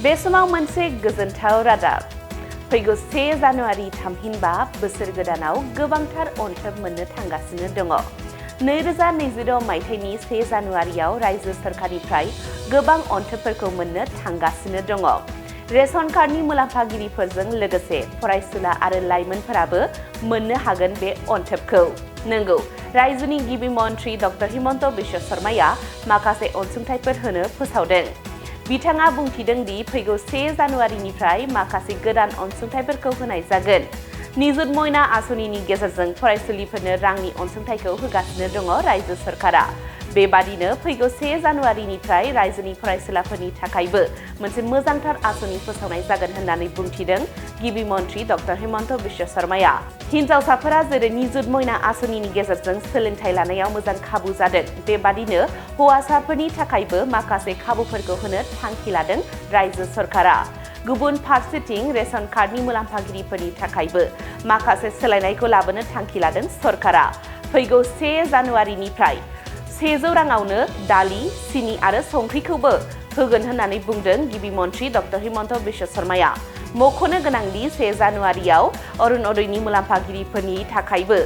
बे समाव मोनसे गोजोनथाव रादाब फैगौ 1 जानुवारि थामहिनबा बोसोर गोदानाव गोबांथार अनथोब मोननो थांगासिनो दङ। 2026 मायथाइनि 1 जानुवारियाव रायजो सरकारनिफ्राय गोबां अनथोबफोरखौ मोननो थांगासिनो दङ। रेशन कार्डनि मुलाम्फागिरिफोरजों लोगोसे फरायसुला आरो लाइमोनफोराबो मोननो हागोन बे अनथोबखौ। नंगौ, रायजोनि गिबि मन्थ्रि डक्टर हिमन्त बिश्व शर्माया माखासे अनसुंथाइफोर होनो फोसावदों। बिथाङा बुंथिदों दि फैगौ 1 जानुवारिनिफ्राय माखासे गोदान अनसुंथाइफोरखौ होनाय जागोन। निजुत मयना आसनिनि गेजेरजों फरायसुलिफोरनो रांनि अनसुंथाइखौ होगासिनो दङ रायजो सरकारा। बेबादिनो फैगौ 1 जानुवारिनिफ्राय रायजोनि फरायसुलाफोरनि थाखायबो मोनसे मोजांथार आसनि फोसावनाय जागोन होननानै बुंथिदों गिबि मन्थ्रि डक्टर हिमन्त बिश्व शर्माया। हिन्जावसाफोरा जेरै निजुत मयना आसनिनि गेजेरजों सोलोंथाइ लानायाव मोजां खाबु जादों, बेबादिनो हौवासाफोरनि थाखायबो माखासे खाबुफोरखौ होनो थांखि लादों रायजो सरकारा। गुबुन फारसेथिं रेशन कार्डनि मुलाम्फागिरिफोरनि थाखायबो माखासे सोलायनायखौ लाबोनो थांखि लादों सरकारा। फैगौ 1 जानुवारिनिफ्राय 100 राङावनो दालि, सिनि आरो संख्रिखौबो होगोन होननानै बुंदों गिबि मन्थ्रि डक्टर हिमन्त बिश्व शर्माया। मख'नो गोनांदि 1 जानुवारियाव अरुणोदयनि मुलाम्फागिरिफोरनि थाखायबो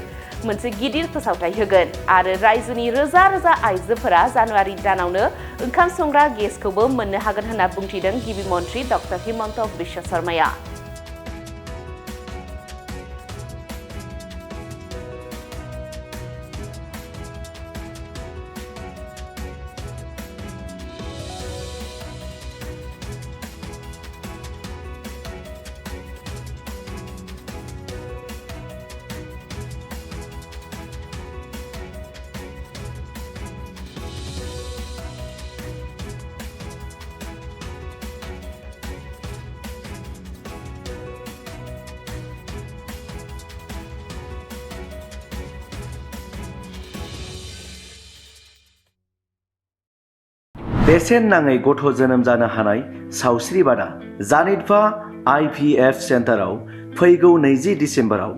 मोनसे गिदिर फोसावथाय होगोन आरो रायजोनि रोजा रोजा आइजोफोरा जानुवारि दानावनो ओंखाम संग्रा गेसखौबो मोननो हागोन होनना बुंथिदों गिबि मन्थ्रि डक्टर हिमन्त बिश्व शर्माया। बेसेन नाङै गथ' जोनोम जानो हानाय सावस्रि बादा जानिटभा IVF सेन्टाराव फैगौ 20 डिसेम्बराव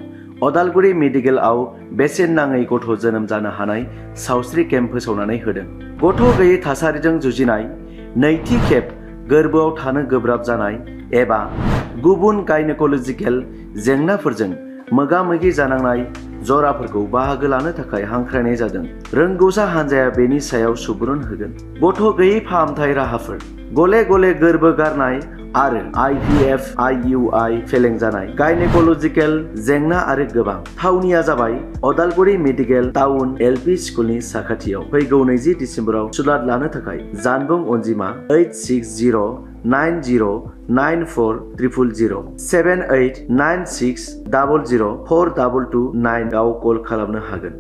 अदालगुरि मेडिकेलआव बेसेन नाङै गथ' जोनोम जानो हानाय सावस्रि केम्प फोसावनानै होदों। गथ' गैयै थासारिजों जुजिनाय, नैथि खेब गोर्बोआव थानो गोब्राब जानाय एबा गुबुन गायनेक'लजिकेल जेंनाफोरजों मोगा-मोगि जानांनाय जराफोरखौ बाहागो लानो थाखाय हांख्रायनाय जादों। रोंगौसा हान्जाया बेनि सायाव सुबुरुन होगोन। गथ' गैयै फाहामथाय राहाफोर, गले-गले गोर्बो गारनाय आरो IVF IUI फेलें जानाय, गायनेक'लजिकेल जेंना आरो गोबां। थावनिया जाबाय अदालगुरि मेडिकेल टाउन LP स्कुलनि साखाथियाव। फैगौ 20 डिसेम्बराव सुलाद लानो थाखाय जानबुं अनजिमा 860909400 7896004229 आव कल खालामनो हागोन।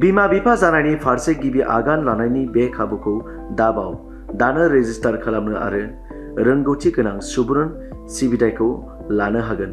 बिमा-बिफा जानायनि फारसे गिबि आगान लानायनि बे खाबुखौ दाबाव। दानो रेजिस्टार खालामनो आरो रोंगौथि गोनां सुबुरुन सिबिथायखौ लानो हागोन।